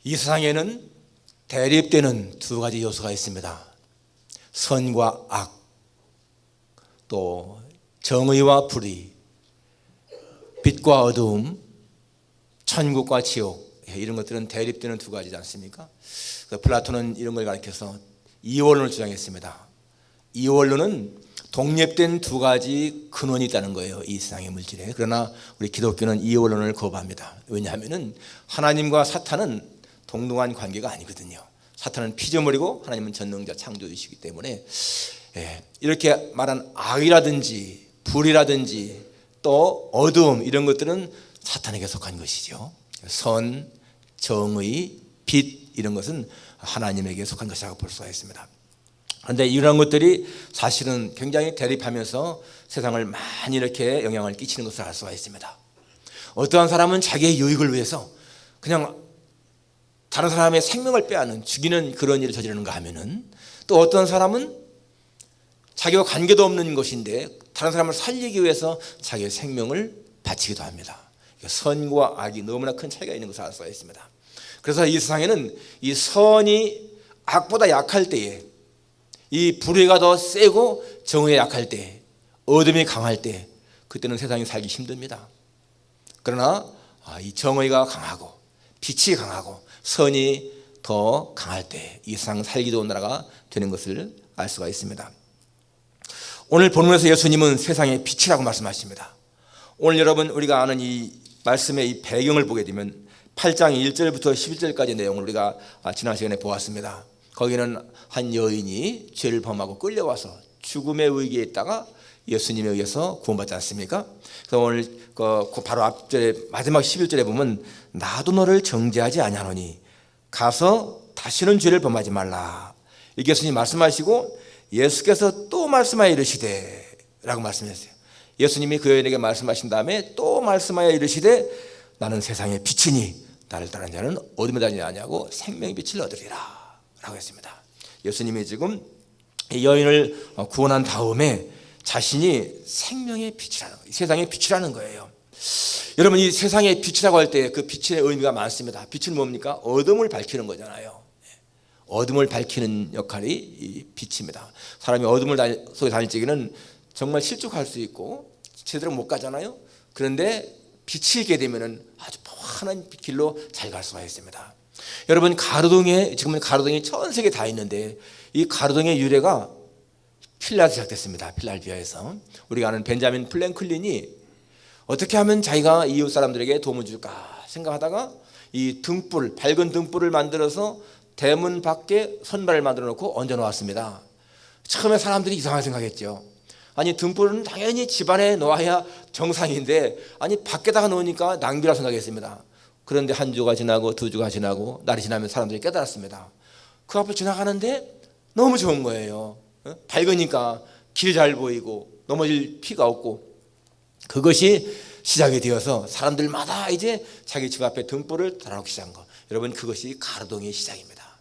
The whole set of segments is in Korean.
이 세상에는 대립되는 두 가지 요소가 있습니다. 선과 악, 또 정의와 불의, 빛과 어두움, 천국과 지옥, 이런 것들은 대립되는 두 가지지 않습니까? 플라톤은 이런 걸 가리켜서 이원론을 주장했습니다. 이원론은 독립된 두 가지 근원이 있다는 거예요, 이 세상의 물질에. 그러나 우리 기독교는 이원론을 거부합니다. 왜냐하면 하나님과 사탄은 동등한 관계가 아니거든요. 사탄은 피조물이고 하나님은 전능자 창조주시기 때문에 이렇게 말한 악이라든지 불이라든지 또 어두움, 이런 것들은 사탄에게 속한 것이죠. 선, 정의, 빛, 이런 것은 하나님에게 속한 것이라고 볼 수가 있습니다. 그런데 이런 것들이 사실은 굉장히 대립하면서 세상을 많이 이렇게 영향을 끼치는 것을 알 수가 있습니다. 어떠한 사람은 자기의 유익을 위해서 그냥 다른 사람의 생명을 빼앗는, 죽이는 그런 일을 저지르는가 하면은, 또 어떤 사람은 자기와 관계도 없는 것인데 다른 사람을 살리기 위해서 자기의 생명을 바치기도 합니다. 선과 악이 너무나 큰 차이가 있는 것을 알 수가 있습니다. 그래서 이 세상에는 이 선이 악보다 약할 때에, 이 불의가 더 세고 정의가 약할 때, 어둠이 강할 때, 그때는 세상이 살기 힘듭니다. 그러나 이 정의가 강하고 빛이 강하고 선이 더 강할 때 이 세상 살기도 온 나라가 되는 것을 알 수가 있습니다. 오늘 본문에서 예수님은 세상의 빛이라고 말씀하십니다. 오늘 여러분 우리가 아는 이 말씀의 이 배경을 보게 되면 8장 1절부터 11절까지 내용을 우리가 지난 시간에 보았습니다. 거기는 한 여인이 죄를 범하고 끌려와서 죽음의 위기에 있다가 예수님에 의해서 구원받지 않습니까? 그래서 오늘 바로 앞절에 마지막 11절에 보면 나도 너를 정죄하지 아니하노니 가서 다시는 죄를 범하지 말라, 이렇게 예수님 말씀하시고 예수께서 또 말씀하여 이르시되 라고 말씀하셨어요. 예수님이 그 여인에게 말씀하신 다음에 또 말씀하여 이르시되 나는 세상의 빛이니 나를 따르는 자는 어둠에 다니지 아니하고 생명의 빛을 얻으리라 라고 했습니다. 예수님이 지금 이 여인을 구원한 다음에 자신이 생명의 빛이라는 거예요. 세상의 빛이라는 거예요. 여러분, 이 세상의 빛이라고 할 때 그 빛의 의미가 많습니다. 빛은 뭡니까? 어둠을 밝히는 거잖아요. 어둠을 밝히는 역할이 이 빛입니다. 사람이 어둠을 속에 다닐 적에는 정말 실족할 수 있고 제대로 못 가잖아요. 그런데 빛이 있게 되면 아주 환한 길로 잘 갈 수가 있습니다. 여러분, 가로등에, 지금은 가로등이 전 세계 다 있는데 이 가로등의 유래가 필라에서 시작됐습니다. 필라델피아에서. 우리가 아는 벤자민 프랭클린이 어떻게 하면 자기가 이웃 사람들에게 도움을 줄까 생각하다가 이 등불, 밝은 등불을 만들어서 대문 밖에 선반을 만들어 놓고 얹어 놓았습니다. 처음에 사람들이 이상하게 생각했죠. 아니, 등불은 당연히 집안에 놓아야 정상인데 아니 밖에다가 놓으니까 낭비라 생각했습니다. 그런데 한 주가 지나고 두 주가 지나고 날이 지나면 사람들이 깨달았습니다. 그 앞을 지나가는데 너무 좋은 거예요. 밝으니까 길 잘 보이고 넘어질 피가 없고, 그것이 시작이 되어서 사람들마다 이제 자기 집 앞에 등불을 달아놓기 시작한 거. 여러분, 그것이 가로등의 시작입니다.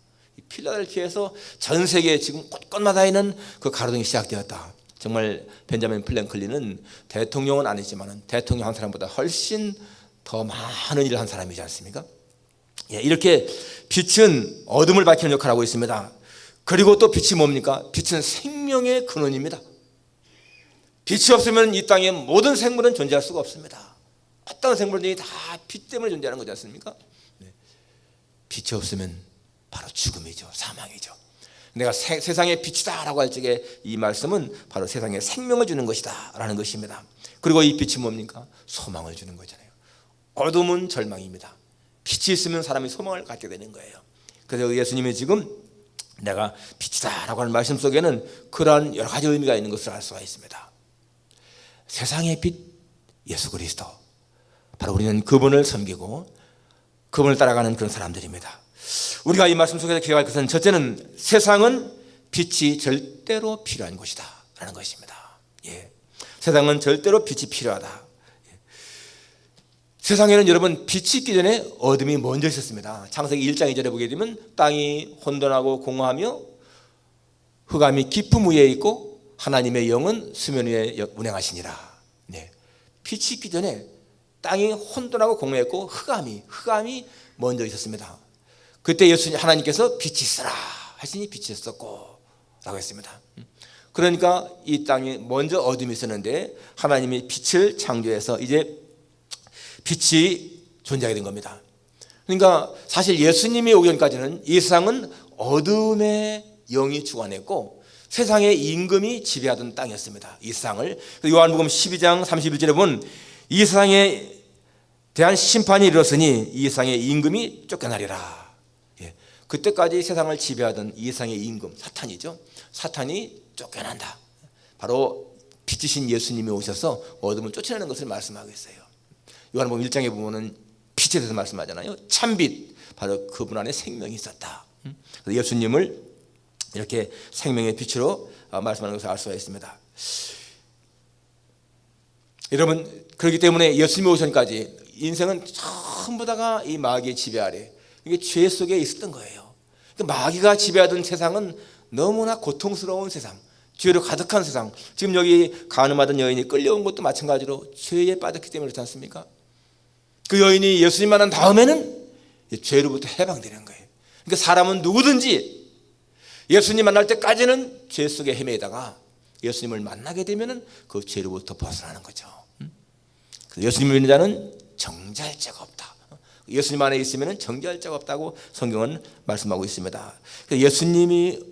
필라델피아에서 전 세계에 지금 곳곳마다 있는 그 가로등이 시작되었다. 정말 벤자민 플랭클린은 대통령은 아니지만 대통령 한 사람보다 훨씬 더 많은 일을 한 사람이지 않습니까? 이렇게 빛은 어둠을 밝히는 역할을 하고 있습니다. 그리고 또 빛이 뭡니까? 빛은 생명의 근원입니다. 빛이 없으면 이 땅에 모든 생물은 존재할 수가 없습니다. 어떤 생물들이 다 빛 때문에 존재하는 거지 않습니까? 빛이 없으면 바로 죽음이죠. 사망이죠. 내가 세상의 빛이다 라고 할 적에 이 말씀은 바로 세상에 생명을 주는 것이다 라는 것입니다. 그리고 이 빛이 뭡니까? 소망을 주는 거잖아요. 어둠은 절망입니다. 빛이 있으면 사람이 소망을 갖게 되는 거예요. 그래서 예수님이 지금 내가 빛이다 라고 하는 말씀 속에는 그러한 여러 가지 의미가 있는 것을 알 수가 있습니다. 세상의 빛 예수 그리스도, 바로 우리는 그분을 섬기고 그분을 따라가는 그런 사람들입니다. 우리가 이 말씀 속에서 기억할 것은, 첫째는 세상은 빛이 절대로 필요한 곳이다 라는 것입니다. 세상은 절대로 빛이 필요하다. 세상에는 여러분, 빛이 있기 전에 어둠이 먼저 있었습니다. 창세기 1장 2절에 보게 되면 땅이 혼돈하고 공허하며 흑암이 깊음 위에 있고 하나님의 영은 수면 위에 운행하시니라. 빛이 있기 전에 땅이 혼돈하고 공허했고 흑암이 먼저 있었습니다. 그때 예수님 하나님께서 빛이 있으라 하시니 빛이 있었고 라고 했습니다. 그러니까 이 땅에 먼저 어둠이 있었는데 하나님이 빛을 창조해서 이제 빛이 존재하게 된 겁니다. 그러니까 사실 예수님이 오기 전까지는 이 세상은 어둠의 영이 주관했고 세상의 임금이 지배하던 땅이었습니다. 이 세상을. 요한복음 12장 31절에 보면 이 세상에 대한 심판이 이르렀으니 이 세상의 임금이 쫓겨나리라. 예. 그때까지 세상을 지배하던 이 세상의 임금 사탄이죠. 사탄이 쫓겨난다. 바로 빛이신 예수님이 오셔서 어둠을 쫓아내는 것을 말씀하고 있어요. 요한복음 1장에 보면은 빛에 대해서 말씀하잖아요. 참빛, 바로 그분 안에 생명이 있었다. 그래서 예수님을 이렇게 생명의 빛으로 말씀하는 것을 알 수가 있습니다. 여러분, 그렇기 때문에 예수님이 오전까지 인생은 전부 다가 이 마귀의 지배 아래, 이게 죄 속에 있었던 거예요. 마귀가 지배하던 세상은 너무나 고통스러운 세상, 죄로 가득한 세상. 지금 여기 간음하던 여인이 끌려온 것도 마찬가지로 죄에 빠졌기 때문에 그렇지 않습니까? 그 여인이 예수님 만난 다음에는 죄로부터 해방되는 거예요. 그러니까 사람은 누구든지 예수님 만날 때까지는 죄 속에 헤매다가 예수님을 만나게 되면은 그 죄로부터 벗어나는 거죠. 그래서 예수님을 믿는 자는 정죄할 자가 없다. 예수님 안에 있으면은 정죄할 자가 없다고 성경은 말씀하고 있습니다. 예수님이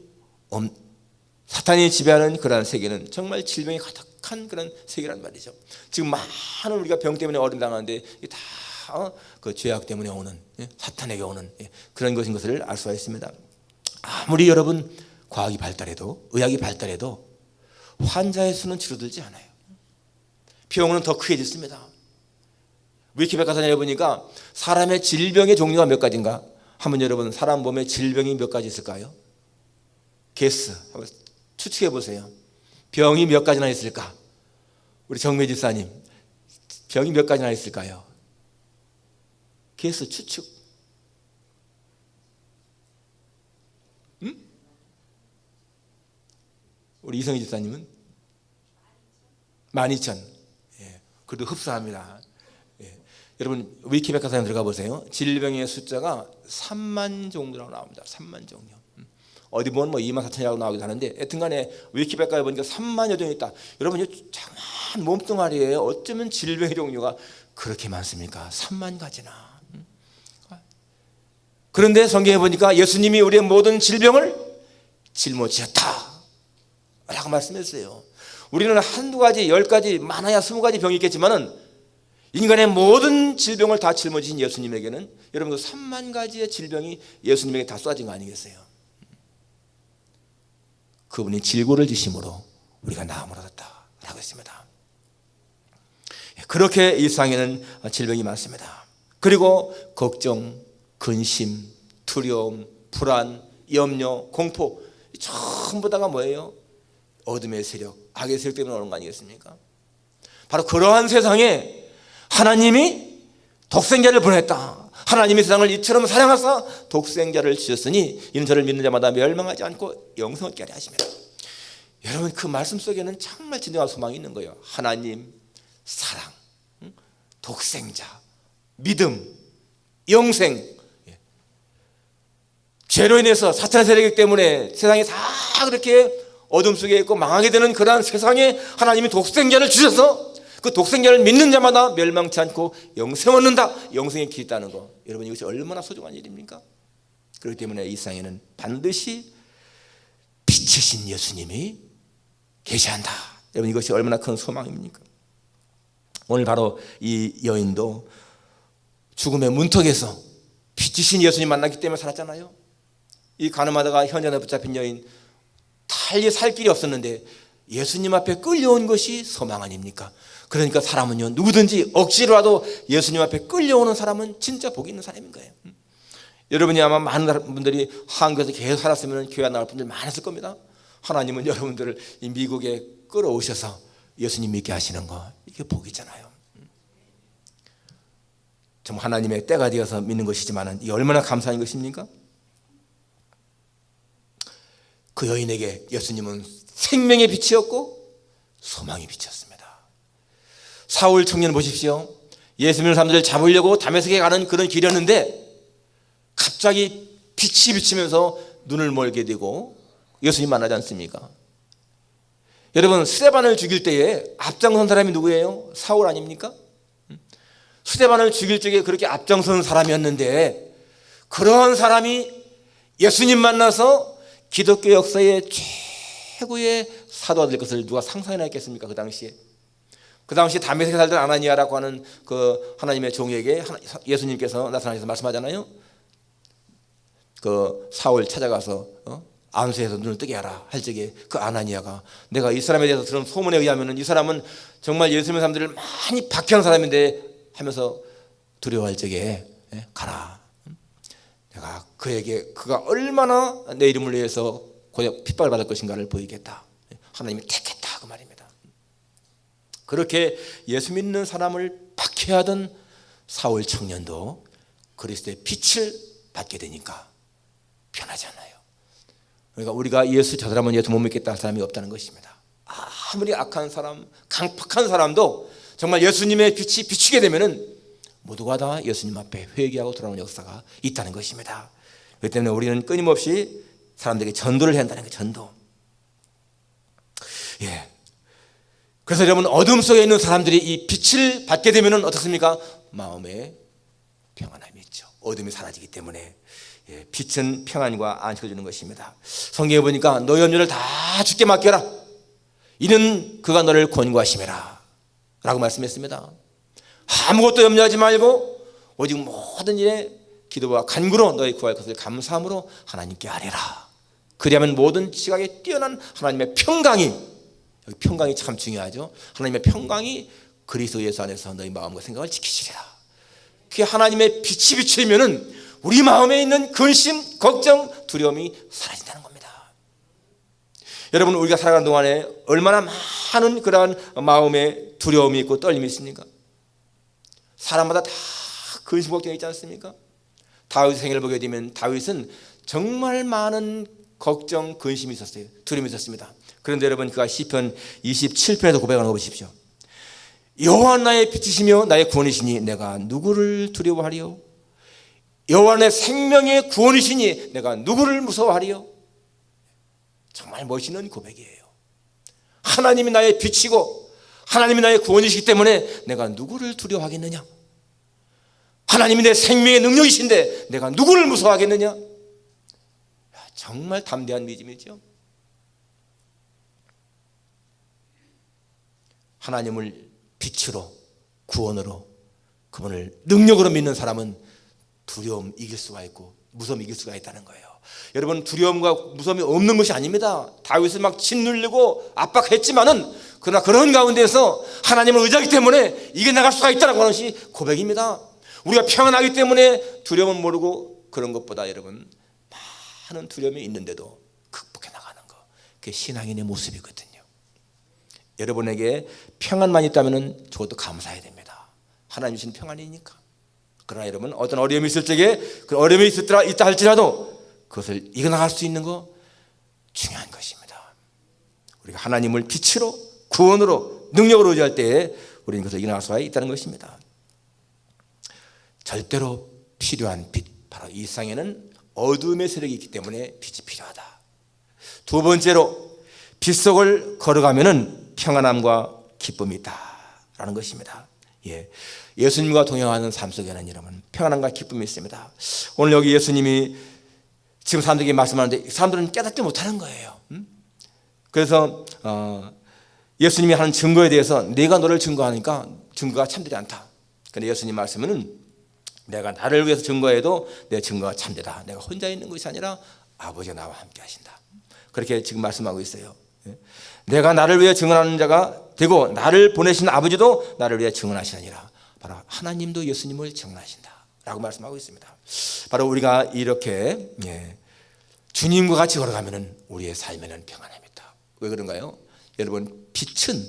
사탄이 지배하는 그러한 세계는 정말 질병이 가득한 그런 세계란 말이죠. 지금 많은 우리가 병 때문에 어림당하는데 다 그 죄악 때문에 오는, 사탄에게 오는 그런 것인 것을 알 수가 있습니다. 아무리 여러분 과학이 발달해도, 의학이 발달해도 환자의 수는 줄어들지 않아요. 병은 더 크게 짓습니다. 위키백과사전에 보니까 사람의 질병의 종류가 몇 가지인가? 한번 여러분 사람 몸에 질병이 몇 가지 있을까요? 게스 한번 추측해 보세요. 병이 몇 가지나 있을까? 우리 정매 집사님, 병이 몇 가지나 있을까요? 게스 추측. 우리 이성희 집사님은 12,000. 예, 그래도 흡사합니다. 예. 여러분 위키백과사전 들어가 보세요. 질병의 숫자가 3만 정도라고 나옵니다. 3만 정도. 어디 보면 뭐 24,000이라고 나오기도 하는데, 여튼간에 위키백과에 보니까 3만여 종이 있다. 여러분 이 장한 몸뚱아리에 어쩌면 질병의 종류가 그렇게 많습니까? 3만 가지나. 그런데 성경에 보니까 예수님이 우리의 모든 질병을 짊어지셨다 라고 말씀했어요. 우리는 한두 가지, 10가지, 많아야 20가지 병이 있겠지만은 인간의 모든 질병을 다 짊어지신 예수님에게는 여러분 그 3만 가지의 질병이 예수님에게 다 쏟아진 거 아니겠어요? 그분이 질고를 지심으로 우리가 나음을 얻었다 라고 했습니다. 그렇게 이 세상에는 질병이 많습니다. 그리고 걱정, 근심, 두려움, 불안, 염려, 공포, 전부 다가 뭐예요? 어둠의 세력, 악의 세력 때문에 오는 거 아니겠습니까? 바로 그러한 세상에 하나님이 독생자를 보냈다. 하나님이 세상을 이처럼 사랑하사 독생자를 주셨으니 이는 저를 믿는 자마다 멸망하지 않고 영생을 얻게 하려 하십니다. 여러분 그 말씀 속에는 정말 진정한 소망이 있는 거예요. 하나님, 사랑, 독생자, 믿음, 영생. 죄로 인해서 사탄의 세력 때문에 세상이 다 그렇게 어둠 속에 있고 망하게 되는 그러한 세상에 하나님이 독생자를 주셔서 그 독생자를 믿는 자마다 멸망치 않고 영생 얻는다. 영생의 길이 있다는 거. 여러분 이것이 얼마나 소중한 일입니까? 그렇기 때문에 이 세상에는 반드시 빛이신 예수님이 계시한다. 여러분 이것이 얼마나 큰 소망입니까? 오늘 바로 이 여인도 죽음의 문턱에서 빛이신 예수님 만났기 때문에 살았잖아요. 이 간음하다가 현장에 붙잡힌 여인, 달리 살 길이 없었는데 예수님 앞에 끌려온 것이 소망 아닙니까? 그러니까 사람은요, 누구든지 억지로라도 예수님 앞에 끌려오는 사람은 진짜 복이 있는 사람인 거예요. 여러분이 아마 많은 분들이 한국에서 계속 살았으면 교회 안 나올 분들 많았을 겁니다. 하나님은 여러분들을 이 미국에 끌어오셔서 예수님 믿게 하시는 거, 이게 복이잖아요. 정말 하나님의 때가 되어서 믿는 것이지만 이게 얼마나 감사한 것입니까? 그 여인에게 예수님은 생명의 빛이었고 소망의 빛이었습니다. 사울 청년 보십시오. 예수 믿는 사람들을 잡으려고 다메섹에 가는 그런 길이었는데 갑자기 빛이 비치면서 눈을 멀게 되고 예수님 만나지 않습니까? 여러분, 스데반을 죽일 때에 앞장선 사람이 누구예요? 사울 아닙니까? 스데반을 죽일 적에 그렇게 앞장선 사람이었는데, 그런 사람이 예수님 만나서 기독교 역사의 최고의 사도가 될 것을 누가 상상이나 했겠습니까? 그 당시에 다메섹에 살던 아나니아라고 하는 그 하나님의 종에게 예수님께서 나타나셔서 말씀하잖아요. 그 사울 찾아가서 안수해서 눈을 뜨게 하라 할 적에 그 아나니아가, 내가 이 사람에 대해서 들은 소문에 의하면 이 사람은 정말 예수님의 사람들을 많이 박해한 사람인데 하면서 두려워할 적에 가라. 내가 그에게 그가 얼마나 내 이름을 위해서 고작 핍박을 받을 것인가를 보이겠다. 하나님이 택했다 그 말입니다. 그렇게 예수 믿는 사람을 박해하던 사울 청년도 그리스도의 빛을 받게 되니까 편하잖아요. 그러니까 우리가 저 사람은 예수 못 믿겠다 할 사람이 없다는 것입니다. 아무리 악한 사람, 강팍한 사람도 정말 예수님의 빛이 비추게 되면은 모두가 다 예수님 앞에 회개하고 돌아오는 역사가 있다는 것입니다. 그렇기 때문에 우리는 끊임없이 사람들에게 전도를 해야 한다는 거예요. 전도. 그래서 여러분, 어둠 속에 있는 사람들이 이 빛을 받게 되면은 어떻습니까? 마음에 평안함이 있죠. 어둠이 사라지기 때문에. 빛은 평안과 안식을 주는 것입니다. 성경에 보니까 너희 염려를 다 주께 맡겨라. 이는 그가 너를 권고하심이라 라고 말씀했습니다. 아무것도 염려하지 말고 오직 모든 일에 기도와 간구로 너희 구할 것을 감사함으로 하나님께 아뢰라. 그리하면 모든 지각에 뛰어난 하나님의 평강이, 여기 평강이 참 중요하죠. 하나님의 평강이 그리스도 예수 안에서 너희 마음과 생각을 지키시리라. 그게 하나님의 빛이 비추면은 우리 마음에 있는 근심, 걱정, 두려움이 사라진다는 겁니다. 여러분, 우리가 살아가는 동안에 얼마나 많은 그러한 마음에 두려움이 있고 떨림이 있습니까? 사람마다 다 근심, 걱정이 있지 않습니까? 다윗 생애를 보게 되면 다윗은 정말 많은 걱정, 근심이 있었어요. 두려움이 있었습니다. 그런데 여러분, 그가 시편 27편에서 고백하는 거 보십시오. 여호와 나의 빛이시며 나의 구원이시니 내가 누구를 두려워하리요? 여호와 내 생명의 구원이시니 내가 누구를 무서워하리요? 정말 멋있는 고백이에요. 하나님이 나의 빛이고 하나님이 나의 구원이시기 때문에 내가 누구를 두려워하겠느냐? 하나님이 내 생명의 능력이신데 내가 누구를 무서워하겠느냐? 정말 담대한 믿음이죠. 하나님을 빛으로, 구원으로, 그분을 능력으로 믿는 사람은 두려움 이길 수가 있고 무서움 이길 수가 있다는 거예요. 여러분, 두려움과 무서움이 없는 것이 아닙니다. 다윗을 막 짓누르고 압박했지만은 그러나 그런 가운데서 하나님을 의지하기 때문에 이겨나갈 수가 있다는 것이 고백입니다. 우리가 평안하기 때문에 두려움은 모르고, 그런 것보다 여러분, 많은 두려움이 있는데도 극복해 나가는 것, 그게 신앙인의 모습이거든요. 여러분에게 평안만 있다면 저것도 감사해야 됩니다. 하나님 주신 평안이니까. 그러나 여러분, 어떤 어려움이 있을 적에 그 어려움이 있다 할지라도 그것을 이겨나갈 수 있는 거 중요한 것입니다. 우리가 하나님을 빛으로, 구원으로, 능력으로 의지할 때에 우리는 그것을 이겨나갈 수가 있다는 것입니다. 절대로 필요한 빛, 바로 이 세상에는 어둠의 세력이 있기 때문에 빛이 필요하다. 두 번째로, 빛 속을 걸어가면은 평안함과 기쁨이 있다라는 것입니다. 예수님과 동행하는 삶 속에는 여러분, 평안함과 기쁨이 있습니다. 오늘 여기 예수님이 지금 사람들에게 말씀하는데 사람들은 깨닫지 못하는 거예요. 그래서 예수님이 하는 증거에 대해서 내가 너를 증거하니까 증거가 참되지 않다. 그런데 예수님 말씀은 내가 나를 위해서 증거해도 내 증거가 참되다. 내가 혼자 있는 것이 아니라 아버지가 나와 함께 하신다. 그렇게 지금 말씀하고 있어요. 내가 나를 위해 증언하는 자가 되고 나를 보내신 아버지도 나를 위해 증언하시느니라. 바로 하나님도 예수님을 증언하신다 라고 말씀하고 있습니다. 바로 우리가 이렇게 주님과 같이 걸어가면 우리의 삶에는 평안함이 있다. 왜 그런가요? 여러분, 빛은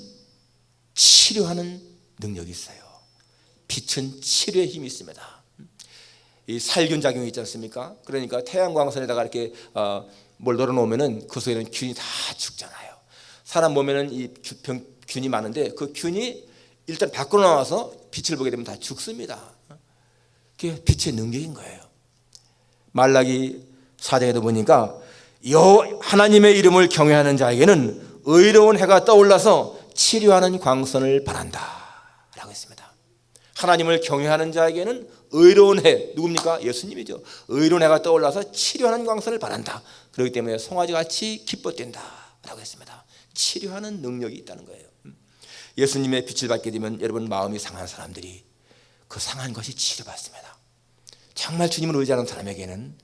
치료하는 능력이 있어요. 빛은 치료의 힘이 있습니다. 이 살균 작용이 있지 않습니까? 그러니까 태양광선에다가 이렇게 뭘 넣어놓으면 그 속에는 균이 다 죽잖아요. 사람 몸에는 이 균이 많은데 그 균이 일단 밖으로 나와서 빛을 보게 되면 다 죽습니다. 그게 빛의 능력인 거예요. 말라기 4장에도 보니까 하나님의 이름을 경외하는 자에게는 의로운 해가 떠올라서 치료하는 광선을 바란다 라고 했습니다. 하나님을 경외하는 자에게는 의로운 해, 누굽니까? 예수님이죠. 의로운 해가 떠올라서 치료하는 광선을 바란다. 그렇기 때문에 송아지같이 기뻐뛴다 라고 했습니다. 치료하는 능력이 있다는 거예요. 예수님의 빛을 받게 되면 여러분, 마음이 상한 사람들이 그 상한 것이 치료받습니다. 정말 주님을 의지하는 사람에게는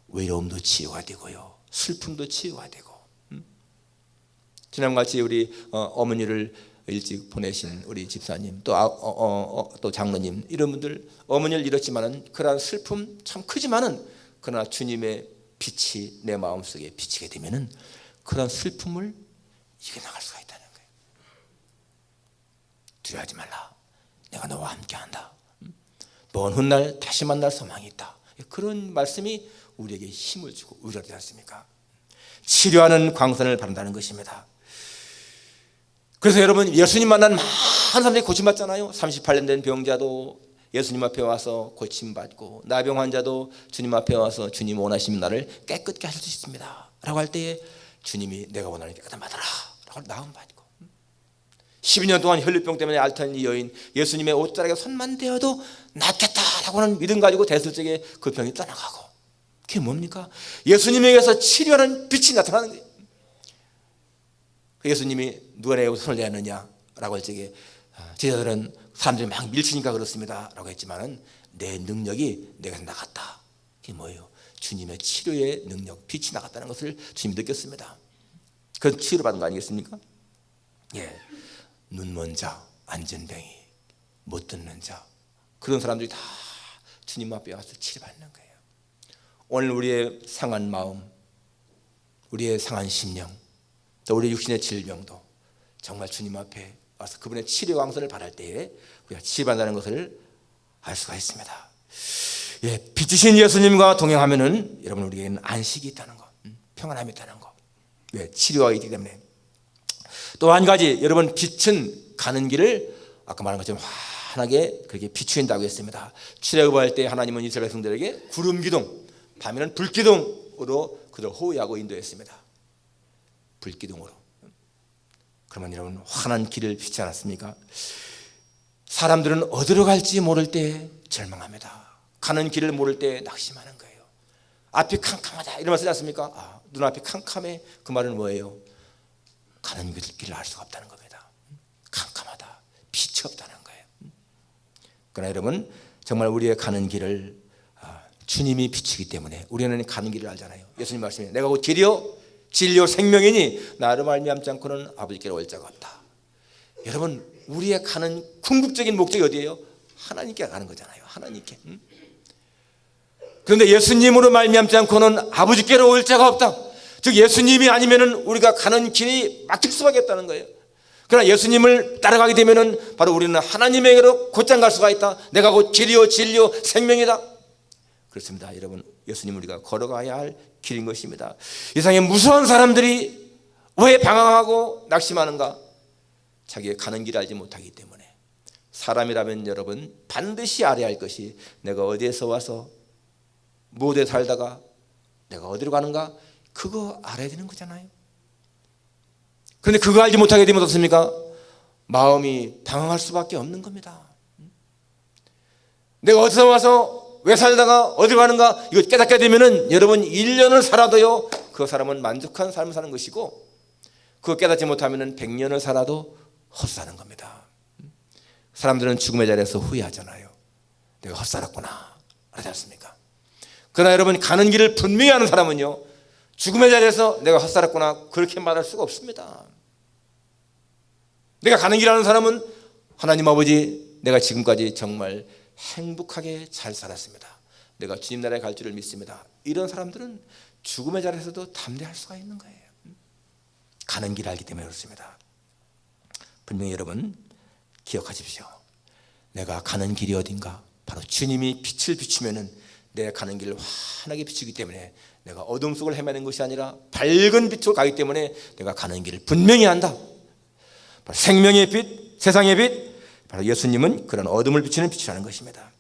외로움도 치유가 되고요, 슬픔도 치유가 되고. 지난같이 우리 어머니를 일찍 보내신 우리 집사님, 또 장로님, 이런 분들 어머니를 잃었지만은 그러한 슬픔 참 크지만은 그러나 주님의 빛이 내 마음속에 비치게 되면은 그런 슬픔을 이겨나갈 수가 있다는 거예요. 두려워하지 말라, 내가 너와 함께한다. 먼 훗날 다시 만날 소망이 있다. 그런 말씀이 우리에게 힘을 주고 위로가 되지 않습니까? 치료하는 광선을 바란다는 것입니다. 그래서 여러분, 예수님 만난 많은 사람들이 고침받잖아요. 38년 된 병자도 예수님 앞에 와서 고침받고, 나병 환자도 주님 앞에 와서 주님 원하시면 나를 깨끗게 하실 수 있습니다 라고 할 때에 주님이 내가 원하는 깨끗한 받아라 라고 나음 받고, 12년 동안 혈류병 때문에 앓던 이 여인, 예수님의 옷자락에 손만 대어도 낫겠다라고 하는 믿음 가지고 대술적에 그 병이 떠나가고. 그게 뭡니까? 예수님에게서 치료하는 빛이 나타나는 거예요. 예수님이 누가 내 손을 내었느냐라고 할 적에 제자들은 사람들이 막 밀치니까 그렇습니다 라고 했지만은 내 능력이 내게서 나갔다. 그게 뭐예요? 주님의 치료의 능력, 빛이 나갔다는 것을 주님이 느꼈습니다. 그건 치료받은 거 아니겠습니까? 예. 눈먼 자, 안전뱅이, 못 듣는 자, 그런 사람들이 다 주님 앞에 와서 치료받는 거예요. 오늘 우리의 상한 마음, 우리의 상한 심령, 또 우리 육신의 질병도 정말 주님 앞에 와서 그분의 치료 광선을 바랄 때에 우리가 치료받는다는 것을 알 수가 있습니다. 예, 빛이신 예수님과 동행하면은 여러분, 우리에게는 안식이 있다는 것, 평안함이 있다는 것. 왜? 치료가 있기 때문에. 또 한 가지, 여러분, 빛은 가는 길을 아까 말한 것처럼 환하게 그렇게 비추인다고 했습니다. 출애굽할 때 하나님은 이스라엘 백성들에게 구름 기둥, 밤에는 불 기둥으로 그들 호위하고 인도했습니다. 불 기둥으로. 그러면 여러분, 환한 길을 비추지 않았습니까? 사람들은 어디로 갈지 모를 때 절망합니다. 가는 길을 모를 때 낙심하는 거예요. 앞이 캄캄하다 이런 말 쓰지 않습니까? 눈앞이 캄캄해. 그 말은 뭐예요? 가는 길을 알 수가 없다는 겁니다. 캄캄하다, 빛이 없다는 거예요. 그러나 여러분, 정말 우리의 가는 길을 주님이 비추기 때문에 우리는 가는 길을 알잖아요. 예수님 말씀에 내가 곧 길이요 진리요 생명이니 나를 말미암지 않고는 아버지께로 올 자가 없다. 여러분, 우리의 가는 궁극적인 목적이 어디예요? 하나님께 가는 거잖아요. 하나님께. 그런데 예수님으로 말미암지 않고는 아버지께로 올 자가 없다. 즉 예수님이 아니면은 우리가 가는 길이 막힐 수밖에 없다는 거예요. 그러나 예수님을 따라가게 되면은 바로 우리는 하나님에게로 곧장 갈 수가 있다. 내가 곧 길이요 진리요 생명이다. 그렇습니다. 여러분, 예수님 우리가 걸어가야 할 길인 것입니다. 이 세상에 무수한 사람들이 왜 방황하고 낙심하는가? 자기의 가는 길을 알지 못하기 때문에. 사람이라면 여러분, 반드시 알아야 할 것이 내가 어디에서 와서 무엇에 살다가 내가 어디로 가는가, 그거 알아야 되는 거잖아요. 그런데 그거 알지 못하게 되면 어떻습니까? 마음이 방황할 수밖에 없는 겁니다. 내가 어디서 와서 왜 살다가 어디로 가는가, 이거 깨닫게 되면은 여러분 1년을 살아도요 그 사람은 만족한 삶을 사는 것이고, 그거 깨닫지 못하면은 100년을 살아도 헛사는 겁니다. 사람들은 죽음의 자리에서 후회하잖아요. 내가 헛살았구나, 그러지 않습니까? 그러나 여러분, 가는 길을 분명히 아는 사람은요 죽음의 자리에서 내가 헛살았구나 그렇게 말할 수가 없습니다. 내가 가는 길 아는 사람은 하나님 아버지, 내가 지금까지 정말 행복하게 잘 살았습니다. 내가 주님 나라에 갈 줄을 믿습니다. 이런 사람들은 죽음의 자리에서도 담대할 수가 있는 거예요. 가는 길을 알기 때문에 그렇습니다. 분명히 여러분 기억하십시오. 내가 가는 길이 어딘가, 바로 주님이 빛을 비추면은 내 가는 길을 환하게 비추기 때문에 내가 어둠 속을 헤매는 것이 아니라 밝은 빛으로 가기 때문에 내가 가는 길을 분명히 안다. 바로 생명의 빛, 세상의 빛, 바로 예수님은 그런 어둠을 비추는 빛이라는 것입니다.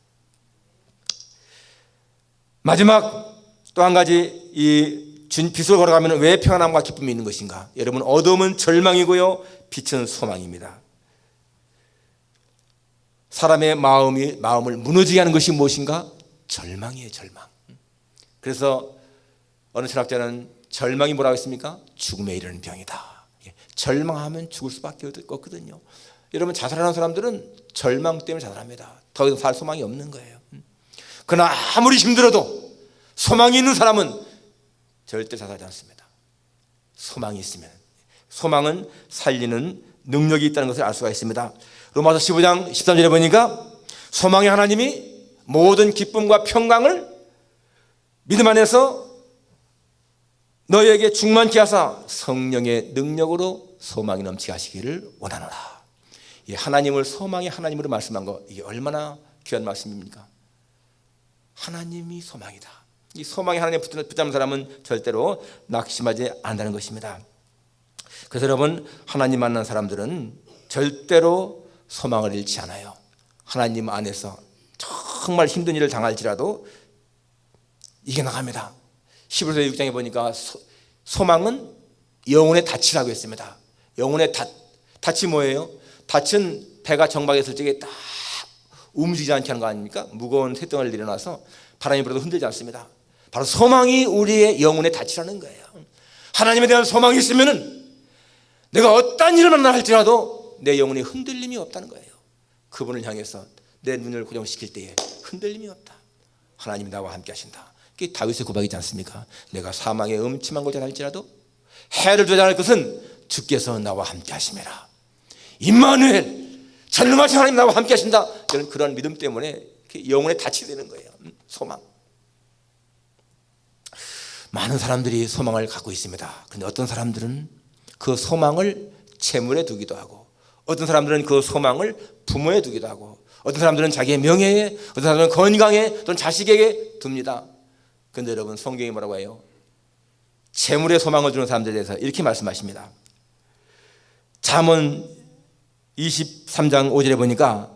마지막 또 한 가지 이 빛을 걸어가면 왜 평안함과 기쁨이 있는 것인가? 여러분, 어둠은 절망이고요, 빛은 소망입니다. 사람의 마음을 무너지게 하는 것이 무엇인가? 절망이에요, 절망. 그래서 어느 철학자는 절망이 뭐라고 했습니까? 죽음에 이르는 병이다. 절망하면 죽을 수밖에 없거든요. 여러분, 자살하는 사람들은 절망 때문에 자살합니다. 더 이상 살 소망이 없는 거예요. 그러나 아무리 힘들어도 소망이 있는 사람은 절대 자살하지 않습니다. 소망이 있으면. 소망은 살리는 능력이 있다는 것을 알 수가 있습니다. 로마서 15장 13절에 보니까 소망의 하나님이 모든 기쁨과 평강을 믿음 안에서 너희에게 충만케 하사 성령의 능력으로 소망이 넘치게 하시기를 원하노라. 하나님을 소망의 하나님으로 말씀한 거, 이게 얼마나 귀한 말씀입니까? 하나님이 소망이다. 이 소망의 하나님 붙잡는 사람은 절대로 낙심하지 않는다는 것입니다. 그래서 여러분, 하나님 만난 사람들은 절대로 소망을 잃지 않아요. 하나님 안에서 정말 힘든 일을 당할지라도 이겨나갑니다. 히브리서 6장에 보니까 소망은 영혼의 닻이라고 했습니다. 영혼의 닻이 뭐예요? 닻은 배가 정박했을 적에 딱 움직이지 않게 하는 거 아닙니까? 무거운 쇳덩어리를 내려놔서 바람이 불어도 흔들지 않습니다. 바로 소망이 우리의 영혼의 닻이라는 거예요. 하나님에 대한 소망이 있으면 내가 어떤 일을 만나 할지라도 내 영혼에 흔들림이 없다는 거예요. 그분을 향해서 내 눈을 고정시킬 때에 흔들림이 없다. 하나님이 나와 함께 하신다. 그게 다윗의 고백이지 않습니까? 내가 사망의 음침한 곳에 갈지라도 해를 조장할 것은 주께서 나와 함께 하심이라. 임마누엘, 전능하신 하나님 나와 함께 하신다. 그런 믿음 때문에 영혼의 닻이 되는 거예요. 소망. 많은 사람들이 소망을 갖고 있습니다. 그런데 어떤 사람들은 그 소망을 재물에 두기도 하고, 어떤 사람들은 그 소망을 부모에 두기도 하고, 어떤 사람들은 자기의 명예에, 어떤 사람들은 건강에, 또는 자식에게 둡니다. 그런데 여러분, 성경이 뭐라고 해요? 재물에 소망을 두는 사람들에 대해서 이렇게 말씀하십니다. 잠언 23장 5절에 보니까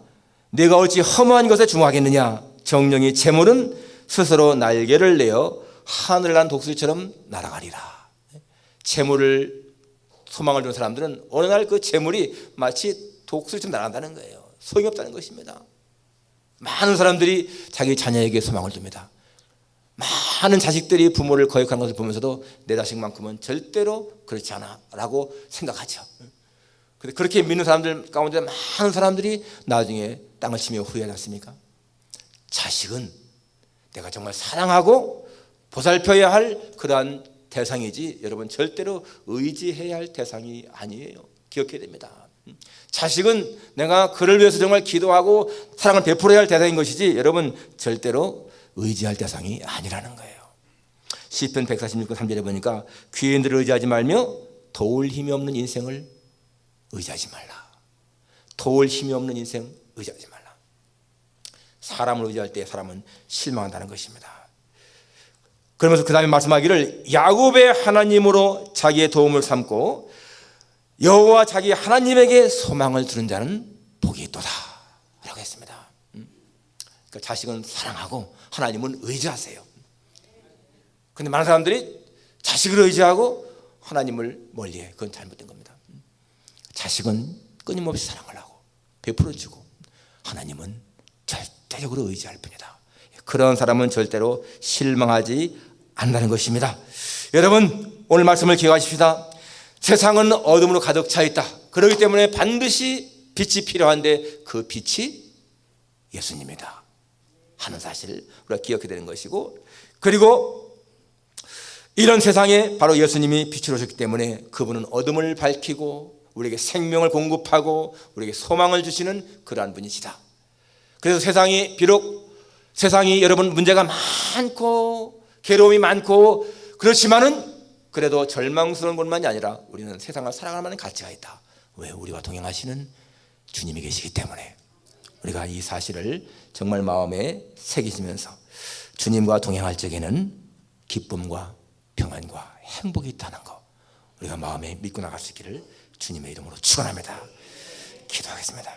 내가 어찌 허무한 것에 중하겠느냐? 정령이 재물은 스스로 날개를 내어 하늘을 난 독수리처럼 날아가리라. 재물을 소망을 두는 사람들은 어느 날 그 재물이 마치 독수리처럼 날아간다는 거예요. 소용이 없다는 것입니다. 많은 사람들이 자기 자녀에게 소망을 둡니다. 많은 자식들이 부모를 거역하는 것을 보면서도 내 자식만큼은 절대로 그렇지 않아 라고 생각하죠. 근데 그렇게 믿는 사람들 가운데 많은 사람들이 나중에 땅을 치며 후회하지 않습니까? 자식은 내가 정말 사랑하고 보살펴야 할 그러한 대상이지, 여러분, 절대로 의지해야 할 대상이 아니에요. 기억해야 됩니다. 자식은 내가 그를 위해서 정말 기도하고 사랑을 베풀어야 할 대상인 것이지, 여러분, 절대로 의지할 대상이 아니라는 거예요. 시편 146편 3절에 보니까 귀인들을 의지하지 말며 도울 힘이 없는 인생을 의지하지 말라. 도울 힘이 없는 인생 의지하지 말라. 사람을 의지할 때 사람은 실망한다는 것입니다. 그러면서 그 다음에 말씀하기를 야곱의 하나님으로 자기의 도움을 삼고 여호와 자기 하나님에게 소망을 두는 자는 복이 있도다 라고 했습니다. 그러니까 자식은 사랑하고 하나님은 의지하세요. 그런데 많은 사람들이 자식을 의지하고 하나님을 멀리해. 그건 잘못된 겁니다. 자식은 끊임없이 사랑을 하고 베풀어주고, 하나님은 절대적으로 의지할 뿐이다. 그런 사람은 절대로 실망하지 않는다는 것입니다. 여러분, 오늘 말씀을 기억하십시다. 세상은 어둠으로 가득 차 있다. 그렇기 때문에 반드시 빛이 필요한데 그 빛이 예수님이다 하는 사실을 우리가 기억해야 되는 것이고, 그리고 이런 세상에 바로 예수님이 빛으로 오셨기 때문에 그분은 어둠을 밝히고 우리에게 생명을 공급하고 우리에게 소망을 주시는 그러한 분이시다. 그래서 세상이 여러분 문제가 많고 괴로움이 많고 그렇지만은 그래도 절망스러운 것만이 아니라 우리는 세상을 살아갈 만한 가치가 있다. 왜? 우리와 동행하시는 주님이 계시기 때문에. 우리가 이 사실을 정말 마음에 새기시면서 주님과 동행할 적에는 기쁨과 평안과 행복이 있다는 것, 우리가 마음에 믿고 나갈 수 있기를 주님의 이름으로 축원합니다. 기도하겠습니다.